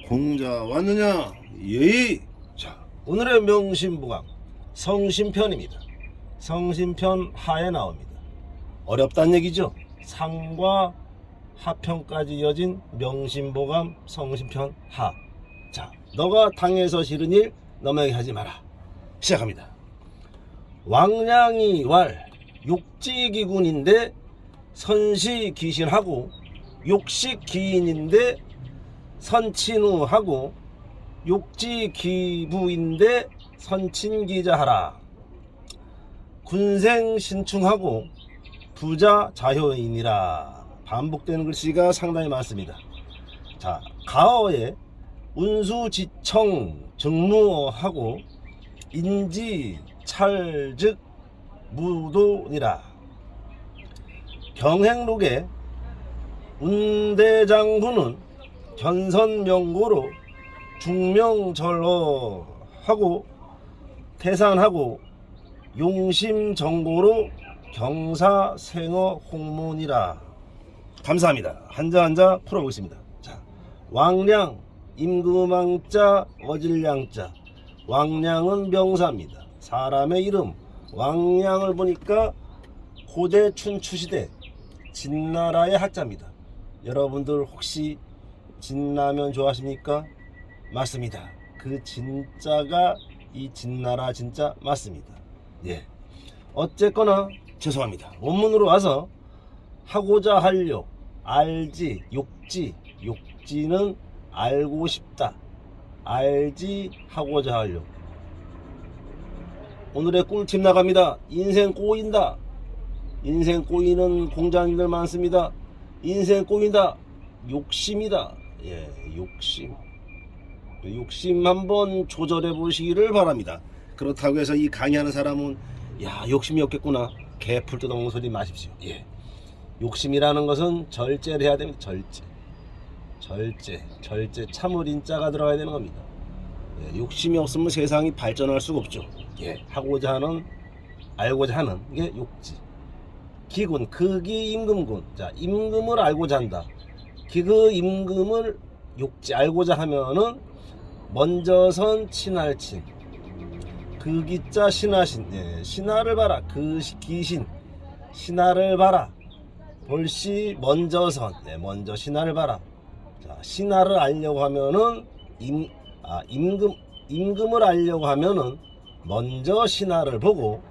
공자 왔느냐? 예의. 자, 오늘의 명심보감 성심편입니다. 성심편 하에 나옵니다. 어렵단 얘기죠. 상과 하편까지 이어진 명심보감 성심편 하. 자, 너가 당해서 싫은 일 너에게 하지 마라. 시작합니다. 왕량이 왈 욕지기군인데 선시귀신하고 욕식기인인데 선친우하고 욕지기부인데 선친기자하라. 군생신충하고 부자자효인이라. 반복되는 글씨가 상당히 많습니다. 자, 가어에 운수지청 정무하고 인지찰즉 무도니라. 경행록에 운대장부는 견선명고로 중명절어하고 태산하고 용심정고로 경사생어 홍문이라. 감사합니다. 한자 한자 풀어보겠습니다. 자, 왕량 임금왕자 어질량자. 왕량은 명사입니다. 사람의 이름 왕량을 보니까 고대 춘추시대 진나라의 학자입니다. 여러분들 혹시 진라면 좋아하십니까? 맞습니다. 그 진짜가 이 진나라 진짜 맞습니다. 예. 어쨌거나 죄송합니다. 원문으로 와서 하고자 하려 알지 욕지는 알고 싶다. 알지 하고자 하려. 오늘의 꿀팁 나갑니다. 인생 꼬인다. 인생 꼬이는 공자님들 많습니다. 인생 꼬인다. 욕심이다. 예, 욕심 한번 조절해 보시기를 바랍니다. 그렇다고 해서 이 강의하는 사람은 야, 욕심이 없겠구나, 개풀 뜯어먹는 소리 마십시오. 예, 욕심이라는 것은 절제를 해야 됩니다. 절제 참을 인자가 들어가야 되는 겁니다. 예, 욕심이 없으면 세상이 발전할 수가 없죠. 예, 하고자 하는 알고자 하는 이게 욕지. 기군 극이 임금군. 자, 임금을 알고자 한다. 그 임금을 욕지 알고자 하면은 먼저선 친할친. 극이자 신하신. 예, 신하를 봐라. 그 기신 신하를 봐라. 볼시 먼저선. 네, 먼저 신하를 봐라. 자, 신하를 알려고 하면은 임금을 알려고 하면은 먼저 신하를 보고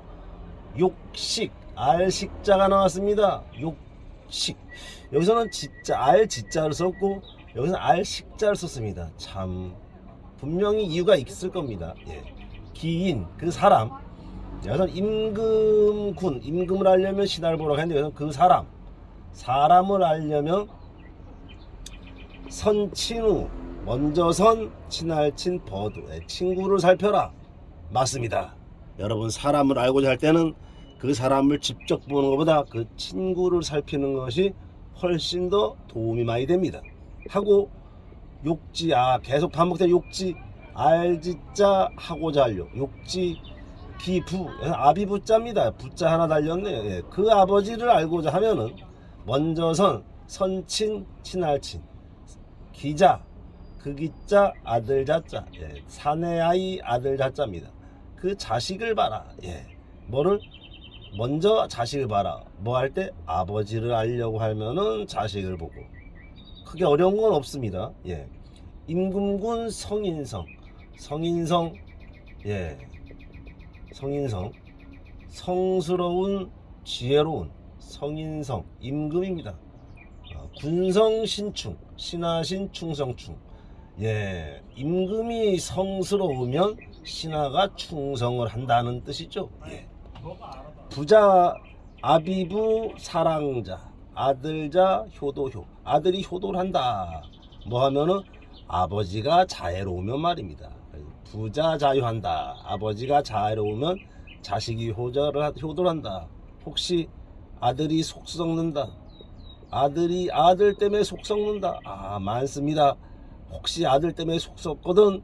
욕식 알식자가 나왔습니다. 욕식. 여기서는 진짜 알지자를 썼고 여기서는 알식자를 썼습니다. 참 분명히 이유가 있을 겁니다. 예. 기인 그 사람. 여기서는 임금군 임금을 알려면 신하를 보라고 했는데 여기서는 그 사람을 알려면 선친우 먼저 선 친할친 버두. 예. 친구를 살펴라. 맞습니다. 여러분, 사람을 알고자 할 때는 그 사람을 직접 보는 것보다 그 친구를 살피는 것이 훨씬 더 도움이 많이 됩니다. 하고 욕지. 계속 반복된 욕지 알지자 하고자 하려. 욕지 기부 아비부자입니다. 부자 하나 달렸네요. 예. 그 아버지를 알고자 하면은 먼저선 선친 친할친 기자 그 기자 아들 자자. 예. 사내 아이 아들 자자입니다. 그 자식을 봐라. 예. 뭐를 먼저 자식을 봐라. 뭐 할 때 아버지를 알려고 하면은 자식을 보고. 크게 어려운 건 없습니다. 예. 임금군 성인성. 예. 성인성. 성스러운 지혜로운 성인성 임금입니다. 군성신충 신하신 충성충. 예. 임금이 성스러우면 신하가 충성을 한다는 뜻이죠. 예. 부자 아비부 사랑자 아들자 효도효. 아들이 효도를 한다. 뭐 하면은 아버지가 자애로우면 말입니다. 부자 자유한다. 아버지가 자애로우면 자식이 효도를 한다. 혹시 아들이 속 썩는다. 아들 때문에 속 썩는다. 많습니다. 혹시 아들 때문에 속 썩거든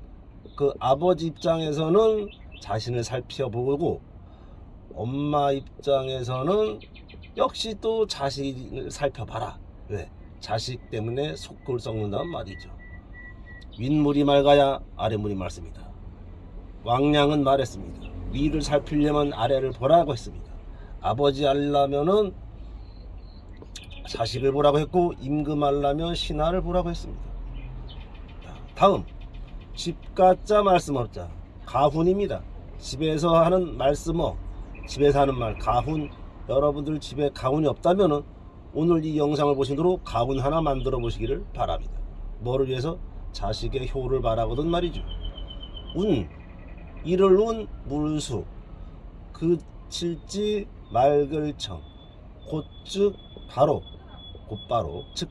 그 아버지 입장에서는 자신을 살펴보고 엄마 입장에서는 역시 또 자식을 살펴봐라. 왜? 자식 때문에 속을 썩는단 말이죠. 윗물이 맑아야 아랫물이 맑습니다. 왕량은 말했습니다. 위를 살피려면 아래를 보라고 했습니다. 아버지 알려면은 자식을 보라고 했고, 임금하려면 신하를 보라고 했습니다. 다음, 집가자 말씀업자 가훈입니다. 집에서 하는 말씀어, 집에서 하는 말 가훈. 여러분들 집에 가훈이 없다면은 오늘 이 영상을 보신 대로 가훈 하나 만들어 보시기를 바랍니다. 뭐를 위해서? 자식의 효를 바라거든 말이죠. 운, 이를 운 물수, 그칠지 맑을청, 곧즉 바로, 곧바로, 즉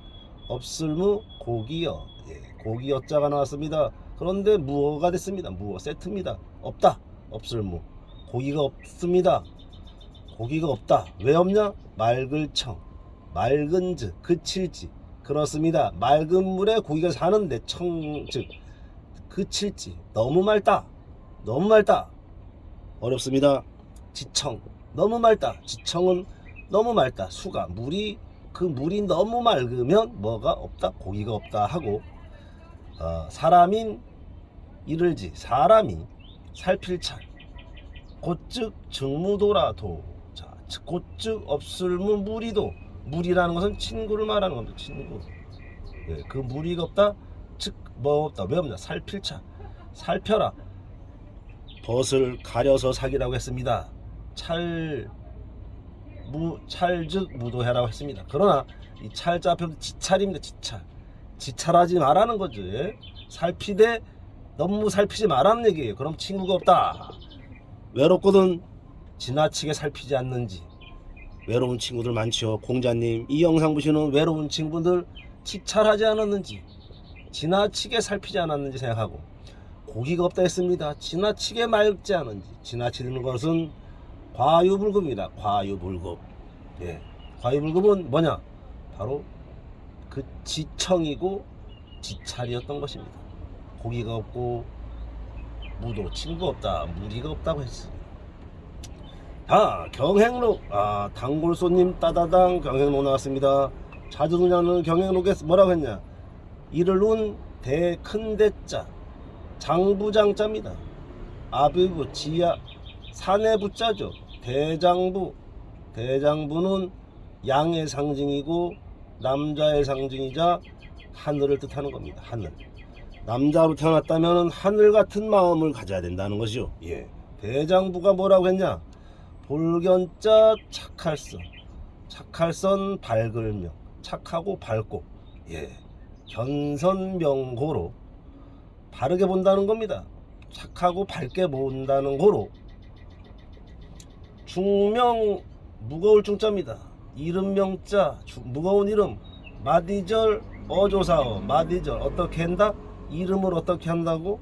없을무 고기여. 고기 여자가 나왔습니다. 그런데 무어가 됐습니다. 무어 세트입니다. 없다, 없을무, 고기가 없습니다. 고기가 없다. 왜 없냐? 맑을청, 맑은즈, 그칠지. 그렇습니다. 맑은 물에 고기가 사는데 청, 즉 그칠지, 너무 맑다, 너무 맑다. 어렵습니다. 지청, 너무 맑다. 지청은 너무 맑다. 수가, 물이, 그 물이 너무 맑으면 뭐가 없다? 고기가 없다 하고, 사람인 이를지, 사람이 살필 찰, 곧즉 증무도라도. 자, 곧즉 없을무 무리도. 무리라는 것은 친구를 말하는 겁니다. 친구. 그 무리가 없다. 즉 뭐 없다. 왜 없냐? 살필 찰, 살펴라. 벗을 가려서 사기라고 했습니다. 찰즉 무도해라고 했습니다. 그러나 이 찰자 앞에 지찰입니다. 지찰하지 말라는 거죠. 살피되 너무 살피지 말라는 얘기예요. 그럼 친구가 없다. 외롭거든 지나치게 살피지 않는지. 외로운 친구들 많죠. 공자님, 이 영상 보시는 외로운 친구들 지찰하지 않았는지, 지나치게 살피지 않았는지 생각하고, 고기가 없다 했습니다. 지나치게 맑지 않은지. 지나치는 것은 과유불급입니다. 과유불급. 과유불급은 뭐냐? 바로 그 지청이고 지찰이었던 것입니다. 고기가 없고 무도, 친구가 없다, 무리가 없다고 했습니다. 경행록. 단골손님 따다당 경행록 나왔습니다. 자주 듣는 경행록에 뭐라고 했냐? 이를 운 큰 대자, 장부장자입니다. 아비부 지하 산의 부자죠. 대장부는 양의 상징이고 남자의 상징이자 하늘을 뜻하는 겁니다. 하늘. 남자로 태어났다면 하늘 같은 마음을 가져야 된다는 것이죠. 대장부가 뭐라고 했냐? 볼견자 착할선 밝을명, 착하고 밝고, 견선명고로 바르게 본다는 겁니다. 착하고 밝게 본다는 고로. 중명, 무거울 중자입니다. 이름 명자, 무거운 이름. 마디절 어조사어, 마디절 어떻게 한다? 이름을 어떻게 한다고?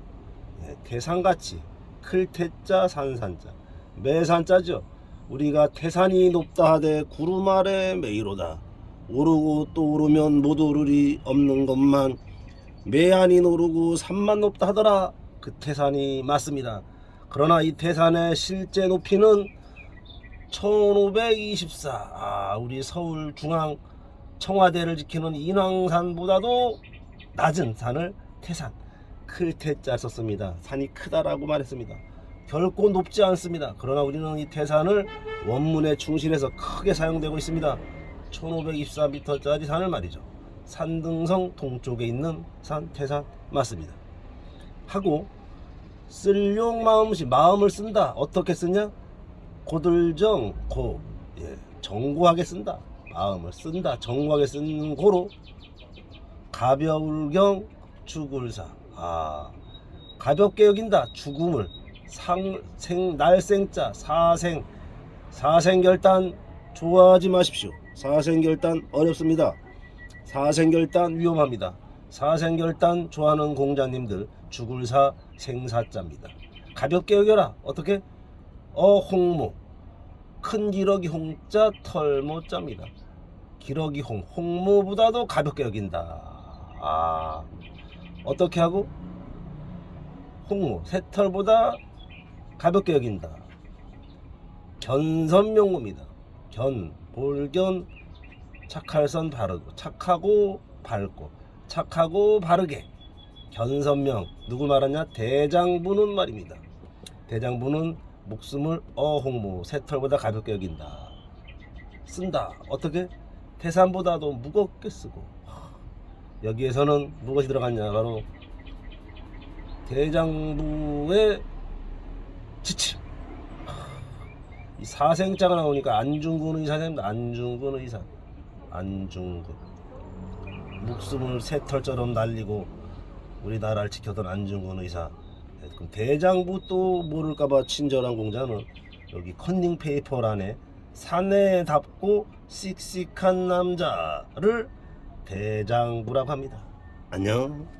태산같이. 클태자 산산자, 매산자죠. 우리가 태산이 높다 하되 구름 아래 매이로다. 오르고 또 오르면 못 오르리 없는 것만. 매안이 오르고 산만 높다 하더라. 그 태산이 맞습니다. 그러나 이 태산의 실제 높이는 1524. 우리 서울 중앙 청와대를 지키는 인왕산보다도 낮은 산을 태산, 클태자 썼습니다. 산이 크다라고 말했습니다. 결코 높지 않습니다. 그러나 우리는 이 태산을 원문에 충실해서 크게 사용되고 있습니다. 1524m짜리 산을 말이죠. 산등성 동쪽에 있는 산 태산 맞습니다. 하고, 쓸용 마음시, 마음을 쓴다. 어떻게 쓰냐? 고들정 고, 정고하게 쓴다. 마음을 쓴다, 정고하게 쓰는 고로. 가벼울경 죽을사, 가볍게 여긴다. 죽음을. 날생자, 사생결단 좋아하지 마십시오. 사생결단 어렵습니다. 사생결단 위험합니다. 사생결단 좋아하는 공자님들 죽을사 생사자입니다. 가볍게 여겨라. 어떻게? 홍모, 큰 기러기 홍자 털모자입니다. 기러기 홍모보다도 가볍게 여긴다. 어떻게 하고? 홍모, 새털보다 가볍게 여긴다. 견선명구입니다. 볼견, 착할선 바르고, 착하고 밝고, 착하고 바르게. 견선명 누굴 말하냐? 대장부는 말입니다. 대장부는 목숨을 어홍무 새털보다 가볍게 여긴다. 쓴다. 어떻게? 태산보다도 무겁게 쓰고. 여기에서는 무엇이 들어갔냐? 바로 대장부의 지침. 이 사생자가 나오니까 안중근 의사입니다. 안중근 의사. 안중근. 목숨을 새털처럼 날리고 우리나라를 지켰던 안중근 의사. 그럼 대장부 또 모를까봐 친절한 공자는 여기 컨닝 페이퍼란에 사내답고 씩씩한 남자를 대장부라고 합니다. 안녕.